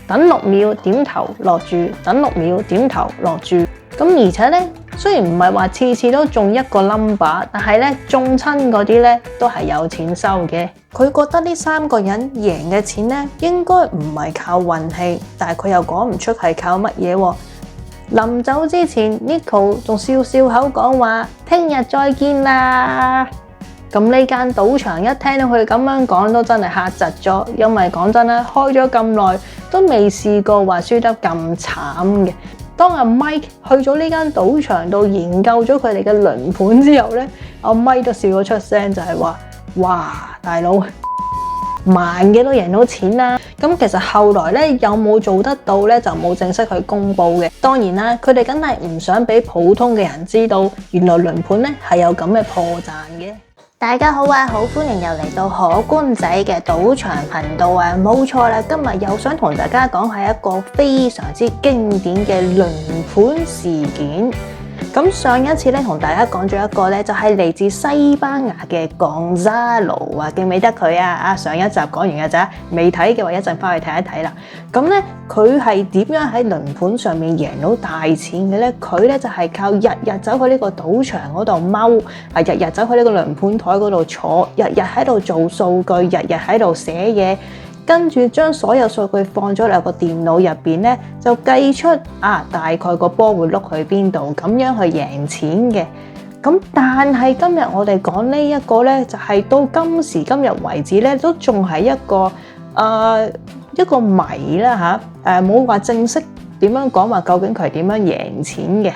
等6秒點頭落注，等6秒點頭落注。咁而且咧，雖然唔係話次次都中一個 number， 但係咧中親嗰啲咧都係有錢收嘅。佢覺得呢3個人贏嘅錢咧應該唔係靠運氣，但係佢又講唔出係靠乜嘢喎。臨走之前 ，Nico 仲笑笑口講話：聽日再見啦。咁呢間賭場一聽到佢咁樣講，都真係嚇窒咗，因為講真啦，開咗咁耐都未試過話輸得咁慘嘅。當阿 Mike 去咗呢間賭場度研究咗佢哋嘅輪盤之後咧，阿 Mike 都笑咗出聲，就係話：哇，大佬，萬幾都贏到錢啦！咁其實後來咧有冇做得到咧，就冇正式去公布嘅。當然啦，佢哋梗係唔想俾普通嘅人知道，原來輪盤咧係有咁嘅破綻嘅。大家好啊，好歡迎又嚟到可觀仔嘅賭場頻道啊！冇錯啦，今日又想同大家講係一個非常之經典嘅輪盤事件。咁上一次咧同大家講咗一個咧，就係嚟自西班牙嘅 Gonzalo 啊，記唔記得佢啊？上一集講完嘅咋，未睇嘅話一陣翻去睇一睇啦。咁咧佢係點樣喺輪盤上面贏到大錢嘅咧？佢咧就係靠日日走去呢個賭場嗰度踎，日日走去呢個輪盤台嗰度坐，日日喺度做數據，日日喺度寫嘢。跟住將所有數據放咗落個電腦入邊咧，就計出大概個波會碌去邊度，咁樣去贏錢嘅。咁但係今日我哋講呢一個咧，就係到今時今日為止咧，都仲係一個謎啦嚇。冇話正式點樣講話究竟佢係點樣贏錢嘅。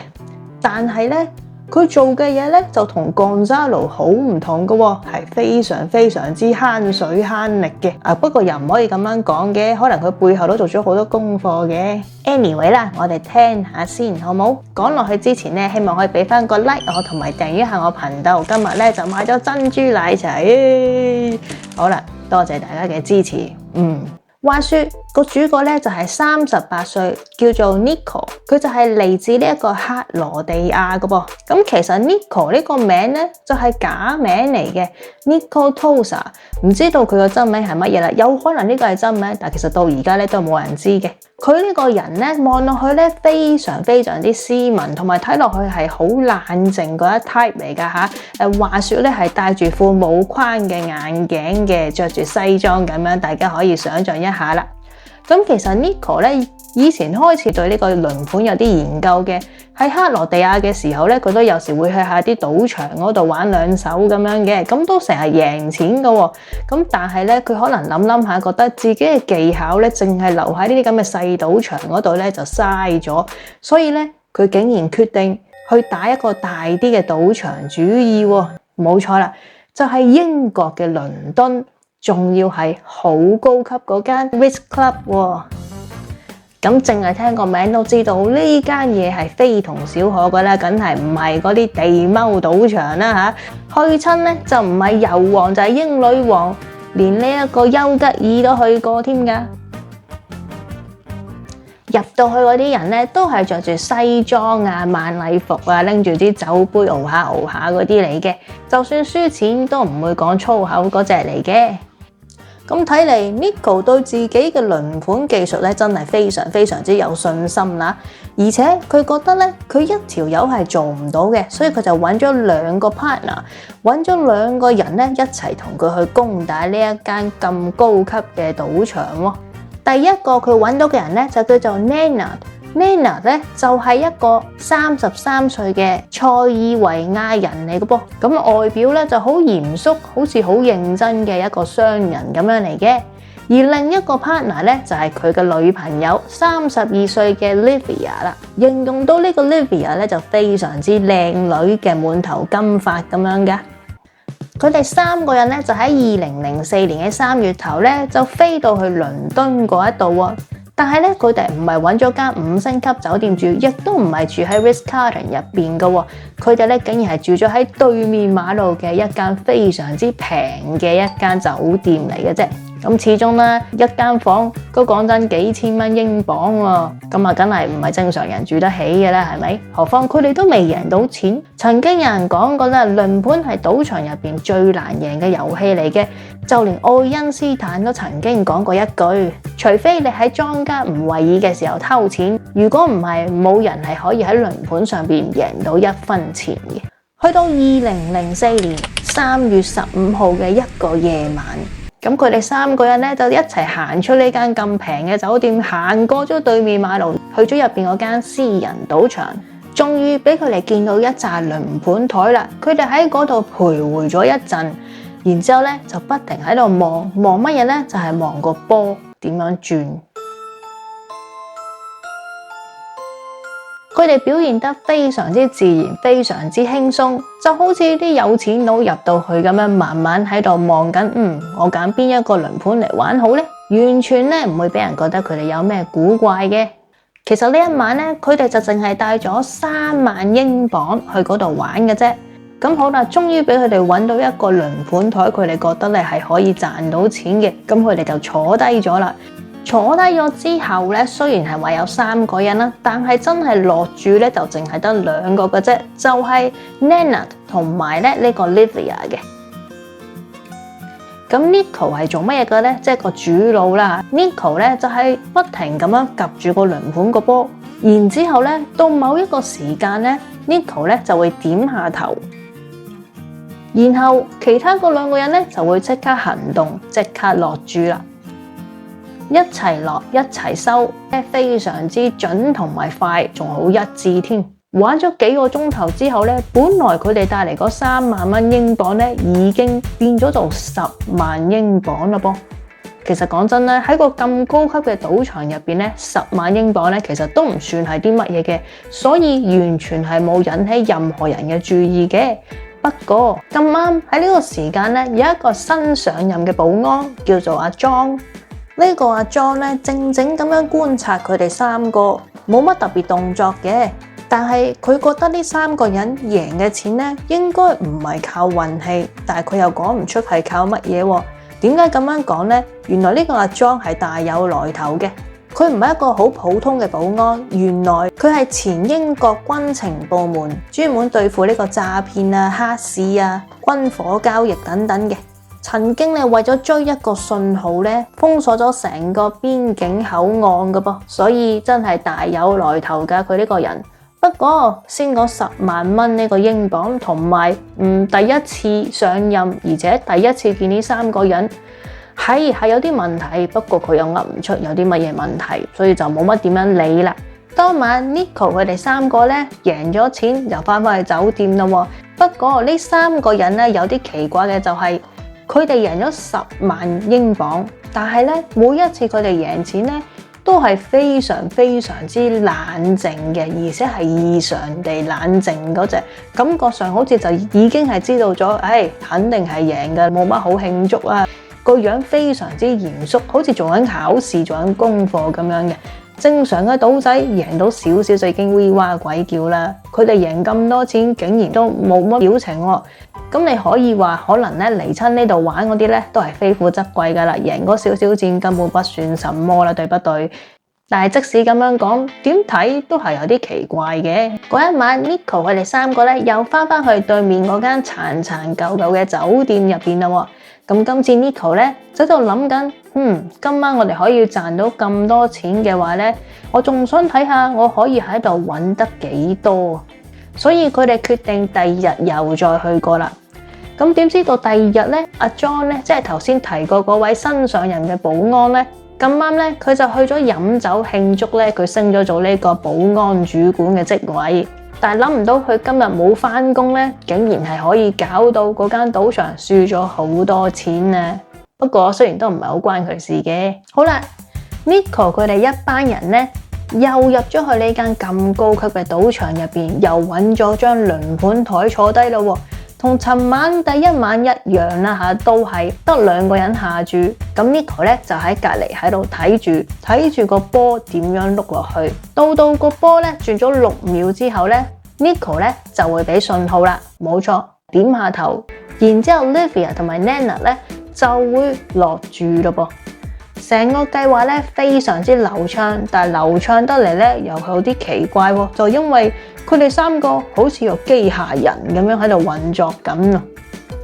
但係咧，佢做嘅嘢咧就同 Gonzalo 好唔同嘅喎，係非常非常之慳水慳力嘅。不過又唔可以咁樣講嘅，可能佢背後都做咗好多功課嘅。Anyway 啦，我哋聽下先，好冇？講落去之前咧，希望可以俾翻個 like 我同埋訂閱下我頻道。今日咧就買咗珍珠奶茶，好啦，多謝大家嘅支持。話說個主角咧就係38歲，叫做 Nico， 佢就係嚟自呢一個克羅地亞嘅噃。咁其實 Nico 呢個名咧就係假名嚟嘅 ，Nico Tosa， 唔知道佢個真名係乜嘢啦。有可能呢個係真名，但其實到而家咧都冇人知嘅。佢呢個人咧望落去咧非常非常之斯文，同埋睇落去係好冷靜嗰一 type 嚟噶吓。話說咧係戴住副冇框嘅眼鏡嘅，着住西裝咁樣，大家可以想象一下啦。咁其實 Nico 咧以前開始對呢個輪盤有啲研究嘅，喺克羅地亞嘅時候咧，佢都有時會去下啲賭場嗰度玩兩手咁樣嘅，咁都成日贏錢噶喎。咁但係咧，佢可能諗下，覺得自己嘅技巧咧，淨係留喺呢啲咁嘅細賭場嗰度咧就嘥咗，所以咧佢竟然決定去打一個大啲嘅賭場主意喎。冇錯啦，就係英國嘅倫敦。仲要係好高級嗰間 Ritz Club 喎，咁淨係聽個名都知道呢間嘢係非同小可噶啦，梗係唔係嗰啲地踎賭場啦嚇，去親咧就唔係油王就係英女王，連呢一個丘吉爾都去過添噶。入到去嗰啲人咧，都係着住西裝啊、晚禮服啊，拎住啲酒杯熬下嗰啲嚟嘅，就算輸錢都唔會講粗口嗰隻嚟嘅。咁睇嚟 Nico 對自己嘅輪盤技術咧，真係非常非常之有信心啦。而且佢覺得咧，佢一條友係做唔到嘅，所以佢就揾咗2個 partner， 揾咗2個人咧一齊同佢去攻打呢一間咁高級嘅賭場喎。第一個佢揾到嘅人咧就叫做 Nenad 咧就係一個33歲嘅塞爾維亞人嚟嘅噃，咁外表咧就好嚴肅，好似好認真嘅一個商人咁樣嚟嘅。而另一個 partner 咧就係佢嘅女朋友32歲嘅 Livia 啦，形容到呢個 Livia 咧就非常之靚女嘅，滿頭金髮咁樣嘅。佢哋3個人咧就喺2004年嘅3月頭咧就飛到去倫敦嗰一度喎。但係咧，佢哋唔係揾咗間5星級酒店住，亦都唔係住喺 Ritz-Carlton 入邊嘅喎。佢哋咧竟然係住咗喺對面馬路嘅一間非常之平嘅一間酒店嚟嘅啫。咁始終咧一間房都講真幾千蚊英鎊喎，咁啊梗係唔係正常人住得起嘅啦，係咪？何況佢哋都未贏到錢。曾經有人講過咧，輪盤係賭場入邊最難贏嘅遊戲嚟嘅，就連愛因斯坦都曾經講過一句：除非你喺莊家唔為意嘅時候偷錢，如果唔係，冇人係可以喺輪盤上邊贏到一分錢嘅。去到2004年3月15號嘅一個夜晚，咁佢哋3個人咧就一齊行出呢間咁平嘅酒店，行過咗對面馬路，去咗入邊嗰間私人賭場，終於俾佢哋見到一紮輪盤台啦。佢哋喺嗰度徘徊咗一陣，然之後咧就不停喺度望乜嘢咧？就係望個波點樣轉。佢哋表現得非常之自然，非常之輕鬆，就好似啲有錢佬入到去咁樣，慢慢喺度望緊。我揀邊一個輪盤嚟玩好呢？完全咧唔會俾人覺得佢哋有咩古怪嘅。其實呢一晚咧，佢哋就淨係帶咗3萬英鎊去嗰度玩嘅啫。咁好啦，終於俾佢哋揾到一個輪盤台，佢哋覺得咧係可以賺到錢嘅。咁佢哋就坐低咗啦。坐低咗之後咧，雖然係話有3個人啦，但係真係落注咧就淨係得2個嘅啫，就係 Nenad 同埋咧呢個 Livia 嘅。咁 Nico 係做乜嘢嘅咧？即係個主腦啦。Nico 咧就係不停咁樣夾住個輪盤個波，然之後咧到某一個時間咧 ，Nico 咧就會點下頭，然後其他嗰2個人咧就會即刻行動，即刻落注啦。一齊落一齊收，非常之準同埋快，仲好一致添。玩咗幾個鐘頭之後咧，本來佢哋帶嚟嗰3萬蚊英鎊咧，已經變咗做10萬英鎊啦噃。其實講真咧，喺個咁高級嘅賭場入邊咧，10萬英鎊咧，其實都唔算係啲乜嘢嘅，所以完全係冇引起任何人嘅注意嘅。不過咁啱喺呢個時間咧，有一個新上任嘅保安叫做阿莊。呢個阿莊咧，靜靜咁樣觀察佢哋3個，冇乜特別動作嘅。但係佢覺得呢3個人贏嘅錢咧，應該唔係靠運氣，但係佢又講唔出係靠乜嘢喎？點解咁樣講呢？原來呢個阿莊係大有來頭嘅。佢唔係一個好普通嘅保安，原來佢係前英國軍情部門，專門對付呢個詐騙啊、黑市啊、軍火交易等等嘅。曾經咧為咗追一個信號咧，封鎖咗成個邊境口岸嘅噃，所以真係大有來頭噶佢呢個人。不過先講10萬蚊呢個英鎊，同埋第一次上任，而且第一次見呢3個人係有啲問題，不過佢又噏唔出有啲乜嘢問題，所以就冇乜點樣理啦。當晚 Nico 佢哋3個咧贏咗錢，就翻返去酒店啦。不過呢3個人咧有啲奇怪嘅就係，佢哋贏咗10萬英鎊，但係咧每一次佢哋贏錢咧都係非常非常之冷靜嘅，而且係異常地冷靜嗰隻，感覺上好似就已經係知道咗，肯定係贏嘅，冇乜好慶祝啊，個樣非常之嚴肅，好似做緊考試、做緊功課咁樣嘅。正常嘅賭仔贏到少少就已經威哇鬼叫啦，佢哋贏咁多錢竟然都冇乜表情喎。咁你可以話可能咧嚟親呢度玩嗰啲咧都係非富則貴噶啦，贏嗰少少錢根本不算什麼啦，對不對？但係即使咁樣講，點睇都係有啲奇怪嘅。嗰一晚 Nico 佢哋3個咧又翻去對面嗰間殘殘舊舊嘅酒店入邊啦。咁今次 Nico 咧就喺度諗緊，今晚我哋可以賺到咁多錢嘅話咧，我仲想睇下我可以喺度揾得幾多，所以佢哋決定第二日又再去過啦。咁點知到第二日咧，阿 John 咧即係頭先提過嗰位新上任嘅保安咧，咁啱咧佢就去咗飲酒慶祝咧，佢升咗做呢個保安主管嘅職位。但係諗唔到佢今日冇返工咧，竟然係可以搞到嗰間賭場輸咗好多錢啊！不過雖然都唔係好關佢事嘅。好啦 ，Nico 佢哋一班人咧又入咗去呢間咁高級嘅賭場入邊，又揾咗張輪盤台坐低咯。同尋晚第一晚一樣啦嚇，都係得2個人下注。咁 Nico 咧就喺隔離喺度睇住個波點樣碌落去。到個波咧轉咗6秒之後咧 ，Nico 咧就會俾信號啦。冇錯，點下頭。然之後 Livia 同埋 Nenad 咧就會落注咯噃。成個計劃咧非常之流暢，但係流暢得嚟咧又有啲奇怪喎，就因為佢哋三個好似個機械人咁樣喺度運作緊啊！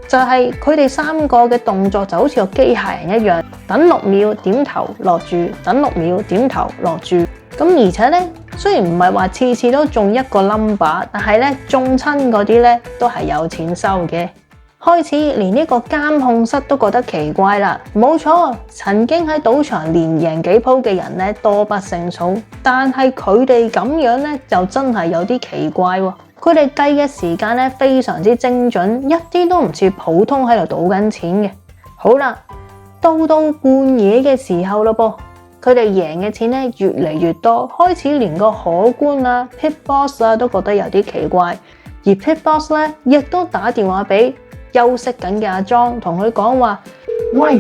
就係佢哋三個嘅動作就好似個機械人一樣，等6秒點頭落注，等6秒點頭落注。咁而且咧，雖然唔係話次次都中一個 number， 但係咧中親嗰啲咧都係有錢收嘅。開始連呢個監控室都覺得奇怪啦，冇錯，曾經喺賭場連贏幾鋪嘅人咧多不勝數，但係佢哋咁樣咧就真係有啲奇怪喎。佢哋計嘅時間咧非常之精準，一啲都唔似普通喺度賭緊錢嘅。好啦，到半夜嘅時候咯噃，佢哋贏嘅錢咧越嚟越多，開始連個荷官啊、pit boss 啊都覺得有啲奇怪，而 pit boss 咧亦都打電話俾休息緊嘅阿莊，同佢講話：喂，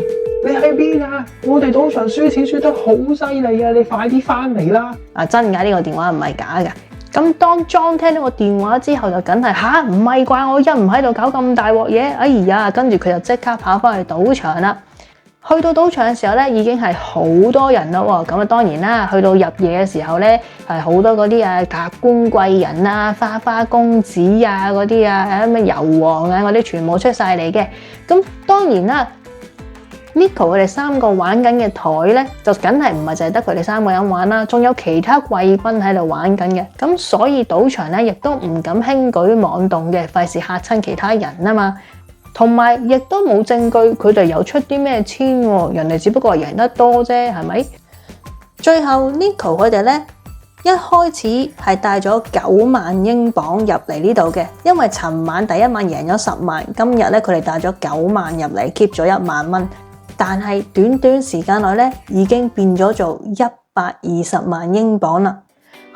你喺邊啊？我哋賭場輸錢輸得好犀利啊！你快啲翻嚟啦！真㗎，呢個電話唔係假㗎。咁當莊聽到個電話之後，就梗係吓，唔係啩？我一唔喺度搞咁大鑊嘢，哎呀！跟住佢就即刻跑翻去賭場啦。去到賭場嘅時候咧，已經係好多人啦喎。咁當然啦，去到入夜嘅時候咧，係好多嗰啲達官貴人啊、花花公子啊嗰啲啊，咩油王啊嗰啲全部出晒嚟嘅。咁當然啦，Nico 佢哋三個玩緊嘅台咧，就梗係唔係淨係得佢哋三個人玩啦，仲有其他貴賓喺度玩緊嘅。咁所以賭場咧亦都唔敢輕舉妄動嘅，費事嚇親其他人啊嘛。同埋亦都冇證據佢哋有出啲咩簽喎，人哋只不過係贏得多啫，係咪？最後 Nico 佢哋咧一開始係帶咗9萬英鎊入嚟呢度嘅，因為尋晚第一晚贏咗10萬，今日咧佢哋帶咗9萬入嚟 keep 咗1萬蚊，但係短時間內咧已經變咗做120萬英鎊啦。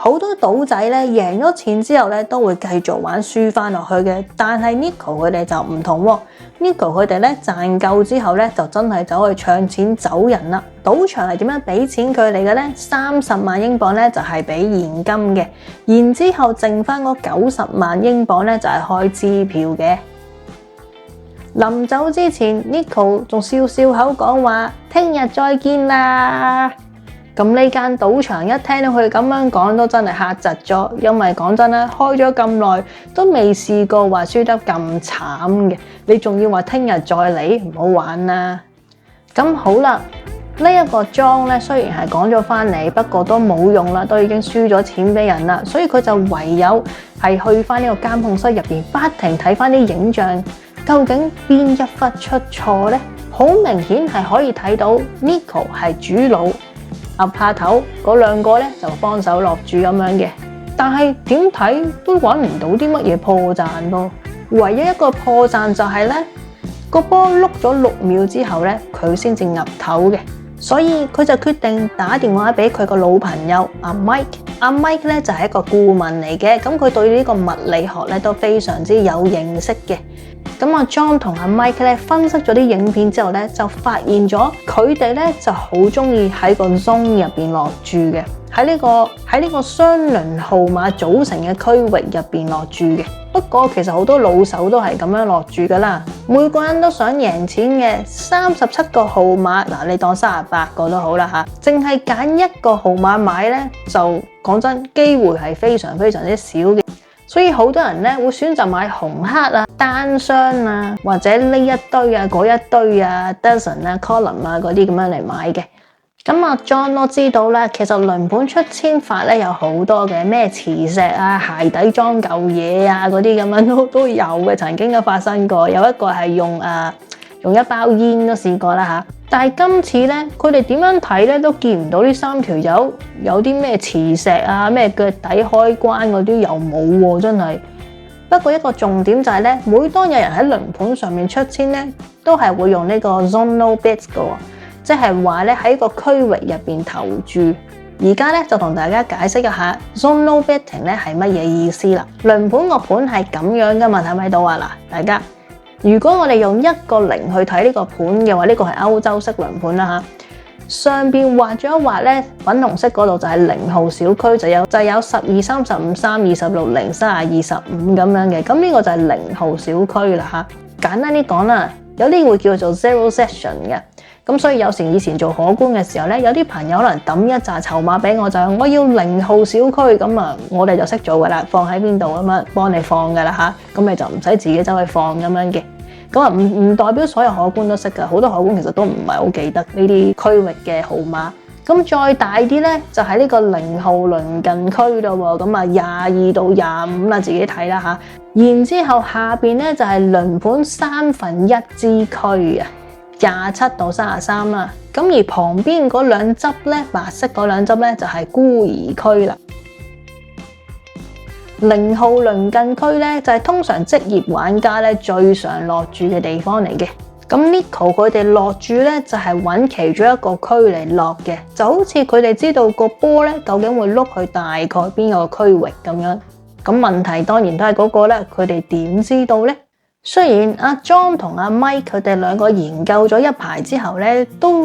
好多賭仔咧贏咗錢之後咧都會繼續玩輸翻落去嘅，但係 Nico 佢哋就唔同喎。Nico 佢哋咧賺夠之後咧就真係走去唱錢走人啦。賭場係點樣俾錢佢哋嘅咧？30萬英鎊咧就係俾現金嘅，然之後剩翻嗰90萬英鎊咧就係開支票嘅。臨走之前 ，Nico 仲笑笑口講話：聽日再見啦。咁呢間賭場一聽到佢咁樣講，都真係嚇窒咗，因為講真啦，開咗咁耐都未試過話輸得咁慘嘅，你仲要話聽日再嚟，唔好玩啦。咁好啦，呢一個莊咧雖然係講咗翻嚟，不過都冇用啦，都已經輸咗錢俾人啦，所以佢就唯有係去翻呢個監控室入邊，不停睇翻啲影像，究竟邊一忽出錯呢？好明顯係可以睇到 Nico 係主腦。岌下頭嗰兩個咧就幫手落注咁樣嘅，但係點睇都揾唔到啲乜嘢破綻噃。唯一一個破綻就係咧個波碌咗6秒之後咧，佢先至岌頭嘅，所以佢就決定打電話俾佢個老朋友阿 Mike。阿 Mike 咧就係一個顧問嚟嘅，咁佢對呢個物理學咧都非常之有認識嘅。咁阿 John 同阿 Mike 咧分析咗啲影片之後咧，就發現咗佢哋咧就好中意喺個 zone 入邊落注嘅，喺呢個雙輪號碼組成嘅區域入邊落注嘅。不過其實好多老手都係咁樣落注噶啦，每個人都想贏錢嘅。37個號碼，嗱你當38個都好啦嚇，淨係揀一個號碼買咧，就講真機會係非常之少嘅。所以好多人咧會選擇買紅黑啊、單雙啊，或者呢一堆啊、嗰一堆啊、dozen 啊、column 啊嗰啲咁樣嚟買嘅。咁阿 John 都知道啦，其實輪盤出簽法咧有好多嘅，咩磁石啊、鞋底裝舊嘢啊嗰啲咁樣都有嘅，曾經都發生過。有一個係用一包煙都試過啦嚇。但係今次咧，佢哋點樣睇咧都見唔到呢3條友有啲咩磁石啊、咩腳底開關嗰啲又冇喎，真係。不過一個重點就係咧，每當有人喺輪盤上面出簽咧，都係會用呢個 zonal bets 嘅喎，即係話咧喺個區域入邊投注。而家咧就同大家解釋一下 zonal betting 咧係乜嘢意思啦。輪盤個盤係咁樣噶嘛，睇唔睇到啊？嗱，大家。如果我哋用1個0去睇呢個盤嘅話，呢個係歐洲式輪盤啦嚇。上邊畫咗一畫咧，粉紅色嗰度就係0號小區，就有12、35、3、26、0、32、15咁樣嘅。咁呢個就係0號小區啦嚇。簡單啲講啦，有啲會叫做 zero session 嘅。咁所以有時以前做荷官嘅時候咧，有啲朋友可能抌一紮籌碼俾我，就係我要0號小區，咁啊我哋就識做噶啦，放喺邊度咁樣幫你放噶啦嚇，咁你就唔使自己走去放咁樣嘅。咁啊唔代表所有荷官都識噶，好多荷官其實都唔係好記得呢啲區域嘅號碼。咁再大啲咧，就係呢個0號鄰近區咯喎，咁啊22到25啦，自己睇啦嚇。然之後下邊咧就係輪盤1/3支區啊。27到33啦，咁而旁邊嗰兩執咧，白色嗰兩執咧就係孤兒區啦。0號鄰近區咧就係通常職業玩家咧最常落注嘅地方嚟嘅。咁 Nico 佢哋落注咧就係揾其中一個區嚟落嘅，就好似佢哋知道個波咧究竟會碌去大概邊個區域咁樣。咁問題當然都係嗰個咧，佢哋點知道咧？雖然阿 John 同阿 Mike 佢哋兩個研究咗一排之後咧，都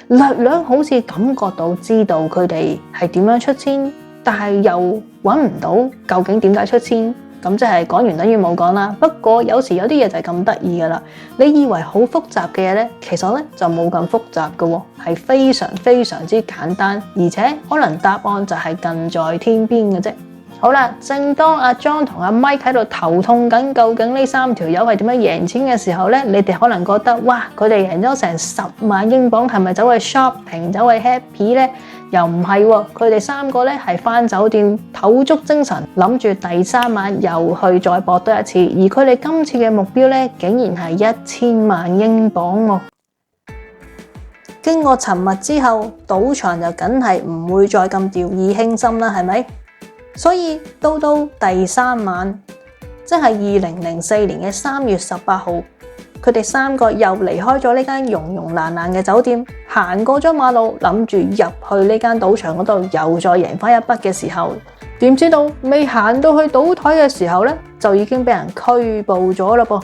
略略好似感覺到知道佢哋係點樣出千，但係又揾唔到究竟點解出千，咁即係講完等於冇講啦。不過有時有啲嘢就係咁得意噶啦，你以為好複雜嘅嘢咧，其實咧就冇咁複雜噶喎，係非常非常之簡單，而且可能答案就係近在天邊嘅啫。好啦，正當阿 John 同阿 Mike 喺度頭痛緊，究竟呢3條友係點樣贏錢嘅時候咧，你哋可能覺得哇，佢哋贏咗成10萬英鎊，係咪走去 shopping 走去 happy 咧？又唔係喎，佢哋3個咧係返酒店抖足精神，諗住第3晚又去再搏多一次，而佢哋今次嘅目標咧，竟然係1000萬英鎊喎。經過尋日之後，賭場就梗係唔會再咁掉以輕心啦，係咪？所以到第3晚，即係2004年嘅3月18號，佢哋3個又離開咗呢間融融爛爛嘅酒店，行過咗馬路，諗住入去呢間賭場嗰度又再贏翻一筆嘅時候，點知道未行到去賭台嘅時候咧，就已經俾人拘捕咗啦噃。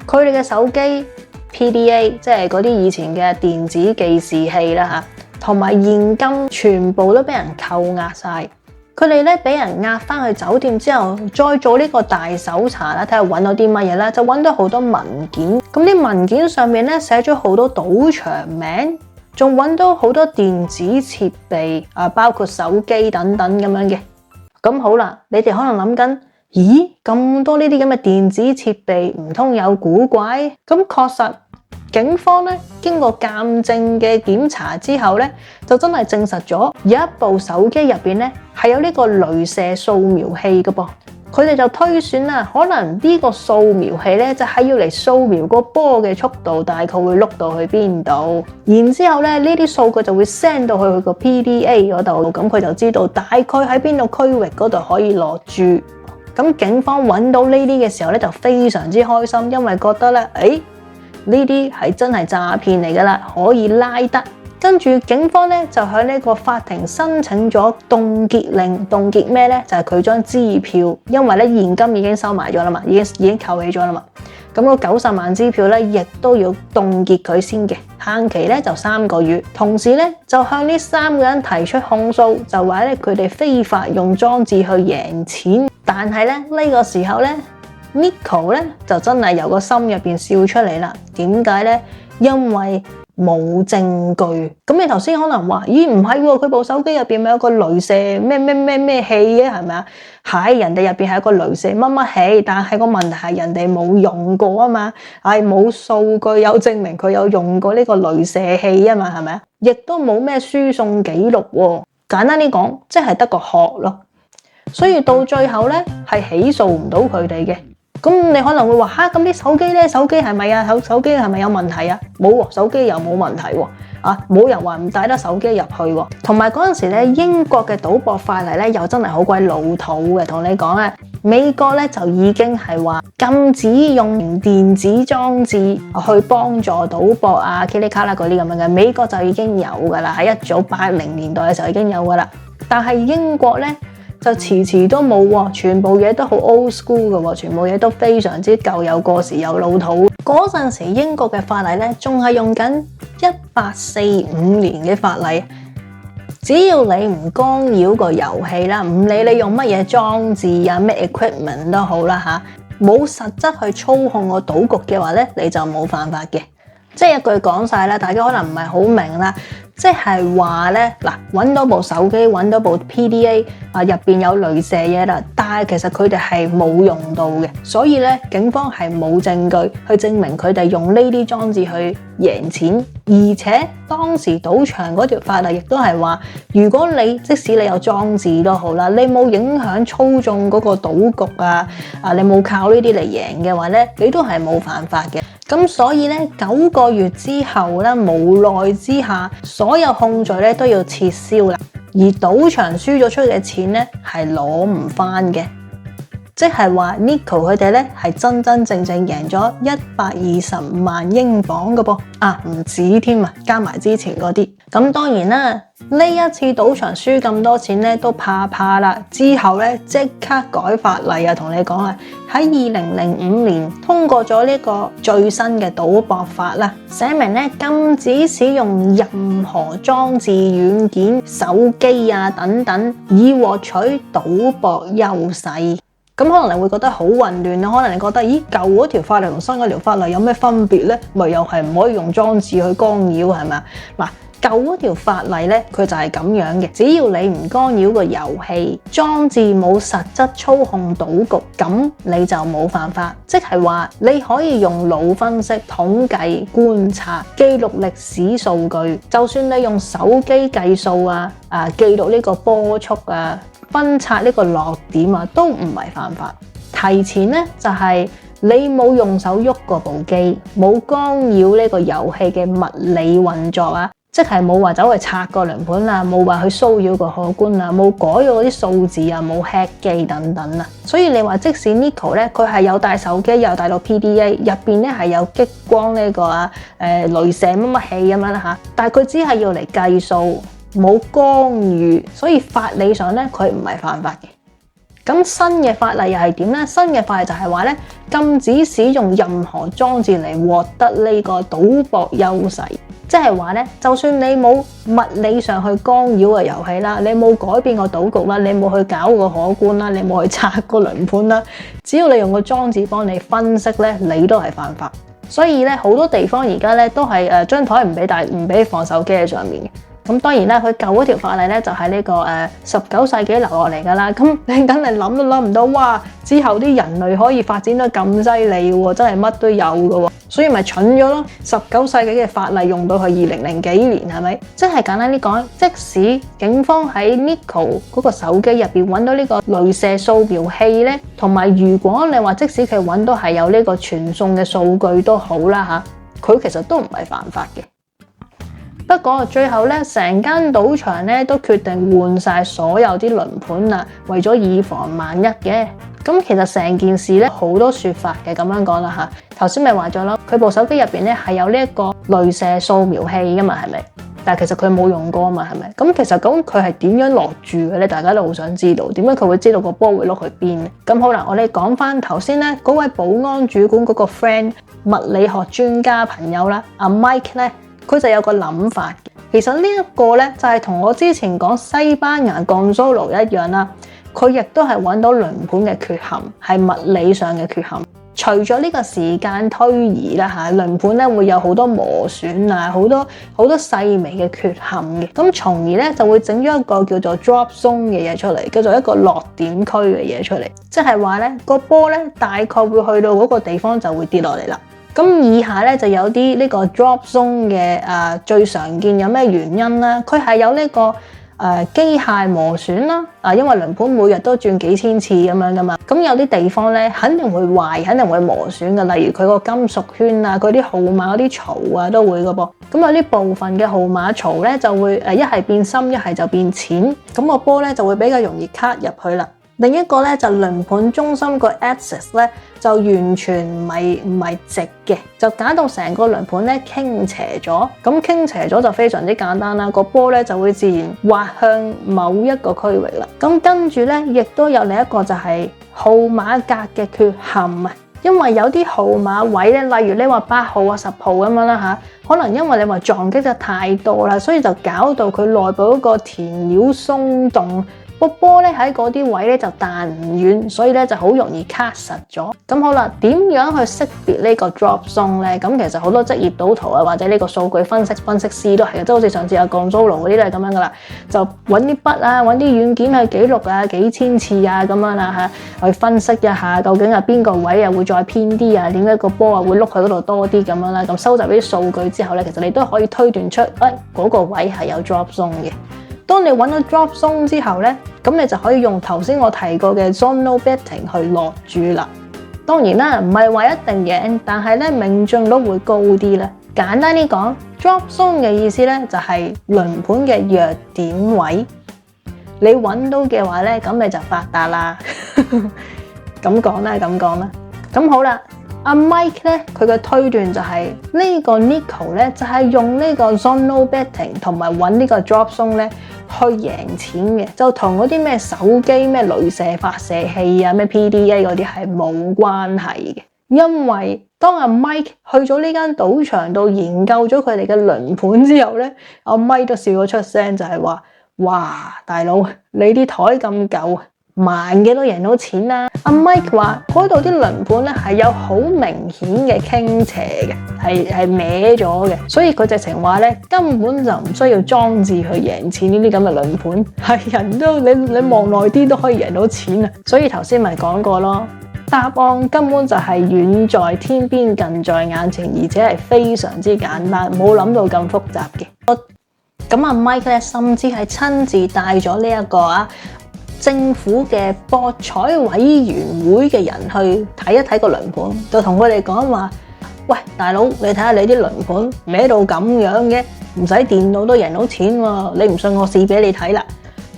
佢哋嘅手機 PDA， 即係嗰啲以前嘅電子記事器啦嚇，同埋現金全部都俾人扣押晒。佢哋咧俾人押翻去酒店之後，再做呢個大搜查啦，睇下揾到啲乜嘢啦，就揾到好多文件。咁啲文件上面咧寫咗好多賭場名，仲揾到好多電子設備啊，包括手機等等咁樣嘅。咁好啦，你哋可能諗緊，咦，咁多呢啲咁嘅電子設備，唔通有古怪？咁確實。警方咧經過鑑證嘅檢查之後咧，就真係證實咗有一部手機入邊咧係有呢個雷射掃描器嘅噃。佢哋就推算啦，可能呢個掃描器咧就係要嚟掃描個波嘅速度，大概會碌到去邊度。然之後咧呢啲數據就會 send 到去佢個 PDA 嗰度，咁佢就知道大概喺邊個區域嗰度可以落注。咁警方揾到呢啲嘅時候咧就非常之開心，因為覺得咧，呢啲係真係詐騙嚟噶啦，可以拉得。跟住警方咧就向呢個法庭申請咗凍結令，凍結咩咧？就係佢張支票，因為咧現金已經收埋咗啦嘛，已經扣起咗啦嘛。咁個90萬支票咧，亦都要凍結佢先嘅，限期咧就3個月。同時咧就向呢3個人提出控訴，就話咧佢哋非法用裝置去贏錢。但係咧呢個時候咧，Nico 咧就真係由個心入邊笑出嚟啦。點解咧？因為冇證據。咁你頭先可能話，咦唔係喎，佢部手機入邊咪有個雷射咩器嘅係咪啊？係，人哋入邊係有個雷射乜乜器，但係個問題係人哋冇用過啊嘛，係冇數據有證明佢有用過呢個雷射器啊嘛，係咪啊？亦都冇咩輸送記錄喎。簡單啲講，即係得個殼咯。所以到最後咧係起訴唔到佢哋嘅。咁你可能會話咁啲手機咧，手機係咪啊？手機係咪有問題啊？冇喎，手機又冇問題喎。冇人話唔帶得手機入去喎。同埋嗰陣時咧，英國嘅賭博法例咧又真係好鬼老土嘅。同你講啊，美國咧就已經係話禁止用電子裝置去幫助賭博啊、噼里卡啦嗰啲咁樣嘅。美國就已經有㗎啦，喺一早80年代嘅時候已經有㗎啦。但係英國咧，就遲都冇喎，全部嘢都好 old school 嘅喎，全部嘢都非常之舊有過時有老土。嗰陣時英國嘅法例咧，仲係用緊1845年嘅法例，只要你唔干擾個遊戲啦，唔理你用乜嘢裝置啊、咩 equipment 都好啦嚇，冇實質去操控個賭局嘅話咧，你就冇犯法嘅。即係一句講晒啦，大家可能唔係好明啦。即係話咧，嗱，揾到部手機，揾到部 PDA 啊，入邊有雷射嘢啦，但係其實佢哋係冇用到嘅，所以咧警方係冇證據去證明佢哋用呢啲裝置去贏錢，而且當時賭場嗰條法例亦都係話，如果你即使你有裝置都好啦，你冇影響操縱嗰個賭局啊，你冇靠呢啲嚟贏嘅話咧，你都係冇犯法嘅。咁所以咧9個月之後咧，無奈之下，所有控罪咧都要撤銷啦，而賭場輸咗出嘅錢咧係攞唔翻嘅，即係話 Nico 佢哋咧係真真正正贏咗120萬英鎊嘅噃，唔止添啊，加埋之前嗰啲。咁當然啦，呢一次賭場輸咁多錢咧都怕啦，之後咧即刻改法例啊，同你講啊，喺2005年通過咗呢個最新嘅賭博法啦，寫明咧禁止使用任何裝置、軟件、手機啊等等，以獲取賭博優勢。咁可能你會覺得好混亂啊，可能你覺得咦，舊嗰條法例同新嗰條法例有咩分別咧？咪又係唔可以用裝置去干擾係咪？嗱，舊嗰條法例咧，佢就係咁樣嘅，只要你唔干擾個遊戲，裝置冇實質操控賭局，咁你就冇犯法。即係話你可以用腦分析、統計、觀察、記錄歷史數據，就算你用手機計數啊，記錄呢個波速啊，分拆呢個落點啊，都唔係犯法。提前咧就係你冇用手喐過部機，冇干擾呢個遊戲嘅物理運作啊，即係冇話走去拆個輪盤啊，冇話去騷擾個荷官啊，冇改咗嗰啲數字啊，冇 hack 機等等啊。所以你話即使 Nico 咧，佢係有帶手機，又帶到 PDA，入邊咧係有激光呢個雷射乜乜器咁樣嚇，但係佢只係要嚟計數，冇干預，所以法理上咧佢唔係犯法嘅。咁新嘅法例又係點咧？新嘅法例就係話咧，禁止使用任何裝置嚟獲得呢個賭博優勢。即係話咧，就算你冇物理上去干擾個遊戲啦，你冇改變個賭局啦，你冇去搞個荷官啦，你冇去拆個輪盤啦，只要你用個裝置幫你分析咧，你都係犯法。所以咧，好多地方而家咧都係張台唔俾放手機喺上面嘅。咁當然啦，佢舊嗰條法例咧就係呢個19世紀留落嚟㗎啦。咁你梗係諗都諗唔到，哇！之後啲人類可以發展得咁犀利喎，真係乜都有㗎喎。所以咪蠢咗咯。19世紀嘅法例用到去2000幾年係咪？即係簡單啲講，即使警方喺 Nico 嗰個手機入邊揾到呢個雷射掃描器咧，同埋如果你話即使佢揾到係有呢個傳送嘅數據都好啦嚇，佢其實都唔係犯法嘅。不過最後咧，成間賭場咧都決定換晒所有啲輪盤啦，為咗以防萬一嘅。咁其實成件事咧好多說法嘅，咁樣講啦嚇。頭先咪話咗咯，佢部手機入邊咧係有呢一個雷射掃描器噶嘛，係咪？但係其實佢冇用過啊嘛，係咪？咁其實咁佢係點樣落注嘅咧？大家都好想知道，點解佢會知道個波會落去邊咧？咁好啦，我哋講翻頭先咧，嗰位保安主管嗰個 friend 物理學專家朋友啦，阿 Mike 咧。佢就有個諗法嘅，其實呢一個咧就係同我之前講西班牙 Gonzalo 一樣啦，佢亦都係揾到輪盤嘅缺陷，係物理上嘅缺陷。除咗呢個時間推移啦嚇，輪盤咧會有好多磨損啊，好多細微嘅缺陷嘅，咁從而咧就會整咗一個叫做 drop zone 嘅嘢出嚟，叫做一個落點區嘅嘢出嚟，即係話咧個波咧大概會去到嗰個地方就會跌落嚟啦。咁以下咧就有啲呢個 drop zone 嘅最常見有咩原因啦？佢係有呢個機械磨損啦，因為輪盤每日都轉幾千次咁樣噶嘛，咁有啲地方咧肯定會壞，肯定會磨損嘅，例如佢個金屬圈啊、嗰啲號碼嗰啲槽啊都會嘅噃。咁有啲部分嘅號碼槽咧就會一係變深，一係就變淺，咁個波咧就會比較容易卡入去啦。另一個咧就輪盤中心個 axis 咧就完全唔係直嘅，就搞到成個輪盤咧傾斜咗。咁傾斜咗就非常之簡單啦，個波咧就會自然滑向某一個區域啦。咁跟住咧亦都有另一個就係號碼格嘅缺陷啊，因為有啲號碼位咧，例如你話8號啊、10號咁樣啦嚇，可能因為你話撞擊得太多啦，所以就搞到佢內部嗰個填料鬆動。個波咧喺嗰啲位咧就彈唔遠，所以咧就好容易卡實咗。咁好啦，點樣去識別呢個 drop zone 咧？咁其實好多職業賭徒啊，或者呢個數據分析師都係嘅，即係好似上次阿Gonzalo嗰啲都係咁樣噶啦，就揾啲筆啊，揾啲軟件去記錄啊，幾千次啊咁樣啦嚇，去分析一下究竟係邊個位啊會再偏啲啊，點解個波啊會碌去嗰度多啲咁樣啦。咁收集呢啲數據之後咧，其實你都可以推斷出嗰個位係有 drop zone 嘅。當你揾到 drop zone 之後咧，咁你就可以用頭先我提過嘅 zonal betting 去落注啦。當然啦，唔係話一定贏，但係咧命中率會高啲啦。簡單啲講 ，drop zone 嘅意思咧就係輪盤嘅弱點位。你揾到嘅話咧，咁你就發達啦。咁講啦。咁好啦。阿 Mike 咧，佢嘅推斷就係呢個 Nico 咧，就係用呢個 zonal betting 同埋揾呢個 drop zone 咧去贏錢嘅，就同嗰啲咩手機咩雷射發射器啊、咩 PDA 嗰啲係冇關係嘅。因為當阿 Mike 去咗呢間賭場度研究咗佢哋嘅輪盤之後咧，阿 Mike 都笑咗出聲，就係話：哇，大佬你啲台咁舊，萬幾都贏到錢啦！阿 Mike 話嗰度啲輪盤咧係有好明顯嘅傾斜嘅，係歪咗嘅，所以佢直情話咧根本就唔需要裝置去贏錢呢啲咁嘅輪盤，係人都你望耐啲都可以贏到錢啊！所以頭先咪講過咯，答案根本就係遠在天邊近在眼前，而且係非常之簡單，冇諗到咁複雜嘅。咁阿 Mike 咧甚至係親自帶咗呢一個政府嘅博彩委員會嘅人去睇一睇個輪盤，就同佢哋講話：喂，大佬，你睇下你啲輪盤歪到咁樣嘅，唔使電腦都贏到錢喎！你唔信我試俾你睇啦。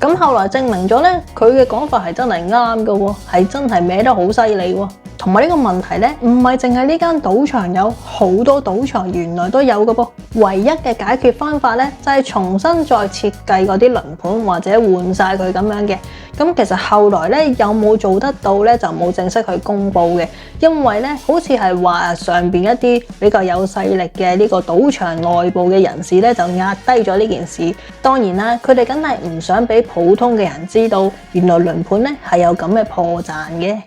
咁後來證明咗咧，佢嘅講法係真係啱嘅喎，係真係歪得好犀利喎。同埋呢個問題咧，唔係淨係呢間賭場有，好多賭場原來都有嘅噃。唯一嘅解決方法咧，就係重新再設計嗰啲輪盤或者換晒佢咁樣嘅。咁其實後來咧有冇做得到咧，就冇正式去公佈嘅，因為咧好似係話上邊一啲比較有勢力嘅呢個賭場內部嘅人士咧就壓低咗呢件事。當然啦，佢哋梗係唔想俾普通嘅人知道，原來輪盤咧係有咁嘅破綻嘅。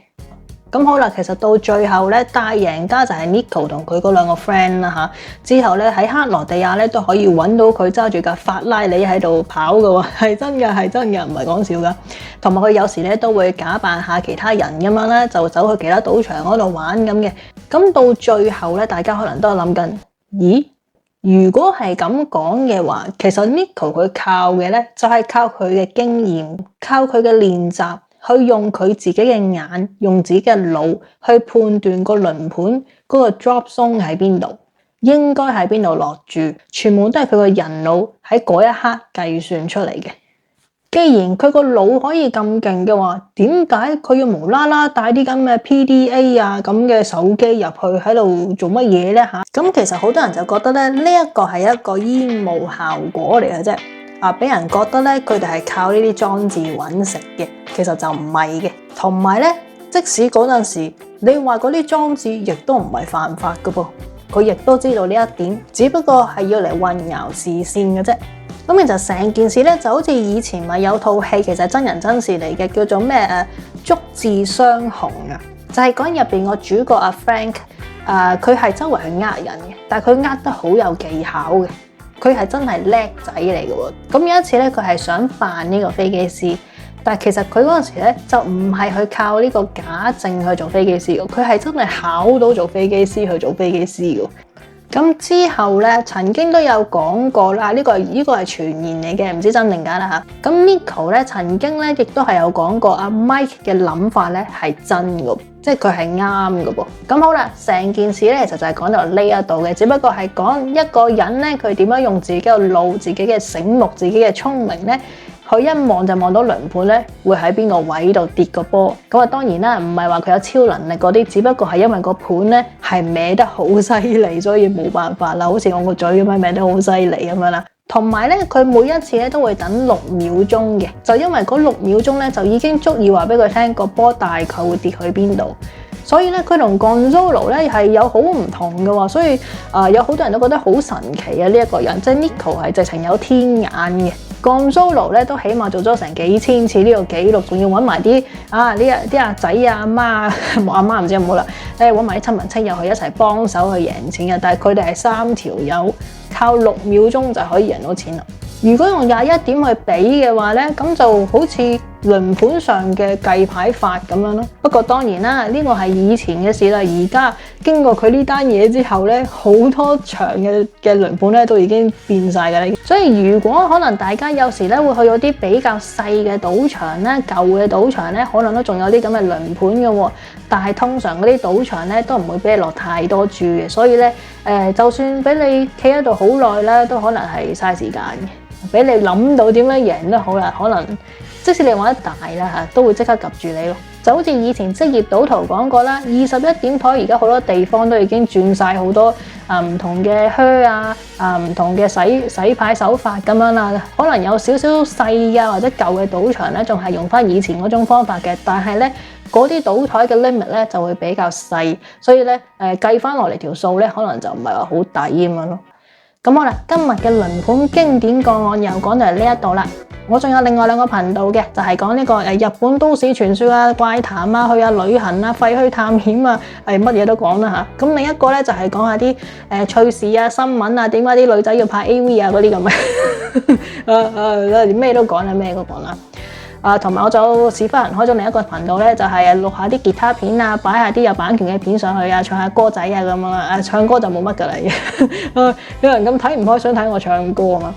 咁好啦，其實到最後咧，大贏家就係 Nico 同佢嗰兩個 friend 啦嚇。之後咧喺克羅地亞咧都可以揾到佢揸住架法拉利喺度跑嘅喎，係真嘅，唔係講笑噶。同埋佢有時咧都會假扮下其他人咁樣咧，就走去其他賭場嗰度玩咁嘅。咁到最後咧，大家可能都係諗緊，咦？如果係咁講嘅話，其實 Nico 佢靠嘅咧就係靠佢嘅經驗，靠佢嘅練習。去用佢自己嘅眼，用自己嘅腦去判斷個輪盤嗰個 drop zone 喺邊度，應該喺邊度落注，全部都係佢個人腦喺嗰一刻計算出嚟嘅。既然佢個腦可以咁勁嘅話，點解佢要無啦啦帶啲咁嘅 PDA 啊咁嘅手機入去喺度做乜嘢咧嚇？咁其實好多人就覺得咧，呢一個係一個煙霧效果嚟嘅啫。俾人覺得咧，佢哋係靠呢啲裝置揾食嘅，其實就唔係嘅。同埋咧，即使嗰陣時你話嗰啲裝置亦都唔係犯法嘅噃，佢亦都知道呢一點，只不過係要嚟混淆視線嘅啫。咁其實成件事咧就好似以前咪有套戲，其實真人真事嚟嘅，叫做咩足智雙雄啊，就係講入邊個主角阿 Frank，佢係周圍去呃人嘅，但係佢呃得好有技巧嘅。佢係真係叻仔嚟嘅喎，咁有一次咧，佢係想扮呢個飛機師，但係其實佢嗰陣時咧就唔係去靠呢個假證去做飛機師嘅，佢係真係考到做飛機師去做飛機師嘅。咁之後咧，曾經都有講過啦，呢個係傳言嚟嘅，唔知真定假啦嚇。咁 Nico 咧曾經咧亦都係有講過阿 Mike 嘅諗法咧係真嘅，即係佢係啱嘅噃。咁好啦，成件事咧其實就係講到呢一度嘅，只不過係講一個人咧佢點樣用自己嘅腦、自己嘅醒目、自己嘅聰明咧。佢一望就望到輪盤咧，會喺邊個位度跌個波。咁啊，當然啦，唔係話佢有超能力嗰啲，只不過係因為個盤咧係歪得好犀利，所以冇辦法啦。好似我個嘴咁樣歪得好犀利咁樣啦。同埋咧，佢每一次咧都會等6秒鐘嘅，就因為嗰6秒鐘咧就已經足以話俾佢聽個波大概會跌去邊度。所以咧，佢同 Gonzalo 咧係有好唔同嘅喎，所以有好多人都覺得好神奇啊！呢一個人即係 Nico 係直情有天眼嘅。降蘇爐咧都起碼做咗成幾千次呢個紀錄，仲要揾埋啲啲阿仔啊阿媽阿媽唔知有冇啦，揾埋啲親朋戚友去一齊幫手去贏錢嘅。但係佢哋係3條友靠6秒鐘就可以贏到錢啦。如果用21點去比嘅話咧，咁就好似輪盤上嘅計牌法咁樣咯。不過當然啦，呢個係以前嘅事啦。而家經過佢呢單嘢之後咧，好多場嘅輪盤咧都已經變晒㗎啦。所以如果可能大家有時咧會去到啲比較細嘅賭場咧、舊嘅賭場咧，可能都仲有啲咁嘅輪盤嘅喎。但係通常嗰啲賭場咧都唔會俾你落太多注嘅，所以咧就算俾你企喺度好耐咧，都可能係嘥時間嘅。俾你諗到點樣贏都好啦，可能即使你玩得大啦嚇，都會即刻及住你咯。就好似以前職業賭徒講過啦，21點台而家好多地方都已經轉晒好多唔同嘅靴唔同嘅洗牌手法咁樣啦。可能有少少細或者舊嘅賭場咧，仲係用翻以前嗰種方法嘅，但係咧嗰啲賭台嘅 limit 咧就會比較細，所以咧計翻落嚟條數咧，可能就唔係話好抵咁樣咯。咁好啦，今日嘅輪盤經典個案又講到嚟呢一度啦。我仲有另外2個頻道嘅，就係講呢個日本都市傳說啊、怪談啊、去旅行啊、廢墟探險啊，乜嘢都講啦嚇。咁另一個咧就係講下啲趣事啊、新聞啊，點解啲女仔要拍 AV 啊嗰啲咁嘅，咩都講啦，咩都講啦。同埋我就屎忽人開咗另一個頻道咧，就係錄下啲吉他片啊，擺下啲有版權嘅片上去啊，唱下歌仔啊咁啊。唱歌就冇乜㗎啦。有人咁睇唔開，想睇我唱歌啊嘛。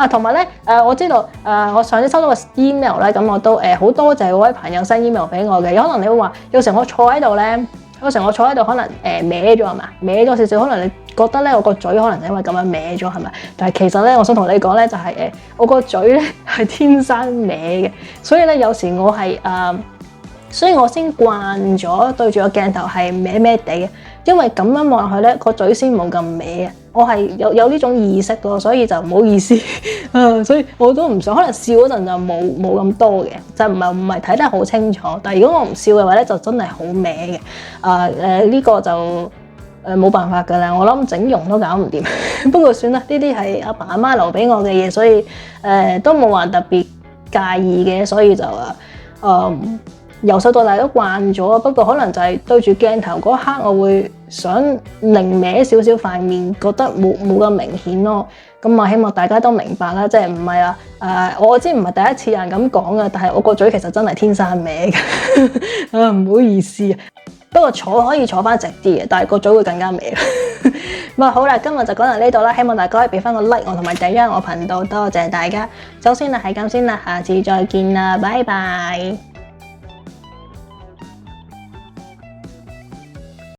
同埋咧我知道我上次收到個 email 咧，咁我都好多謝嗰位朋友 send email 俾我嘅。有可能你會話，有時我坐喺度咧，可能歪咗係嘛，歪咗少少，可能你覺得咧我個嘴可能因為咁樣歪咗係咪？但係其實咧，我想同你講咧，就係我個嘴咧係天生歪嘅，所以咧有時我係所以我先慣咗對住個鏡頭係歪歪地嘅，因為咁樣望落去咧個嘴先冇咁歪啊。我係有呢種意識咯，所以就唔好意思所以我都唔想，可能笑嗰陣就冇咁多嘅，就唔係睇得好清楚。但係如果我唔笑嘅話咧，就真係好歪嘅。呢個就冇辦法㗎啦，我諗整容都搞唔掂。不過算啦，呢啲係阿爸阿媽留俾我嘅嘢，所以都冇話特別介意嘅，所以就由細到大都慣咗。不過可能就係對住鏡頭嗰刻，我會想擰歪少少塊面，覺得冇咁明顯咯。咁啊，希望大家都明白啦，即係唔係我知唔係第一次有人咁講嘅，但係我個嘴其實真係天生歪嘅。唔好意思。不過坐可以坐翻直啲嘅，但係個嘴會更加歪。咁好啦，今日就講到呢度啦，希望大家可以俾翻個 like 我同埋訂閱我頻道，多謝大家。首先係咁先啦，下次再見啦，拜拜。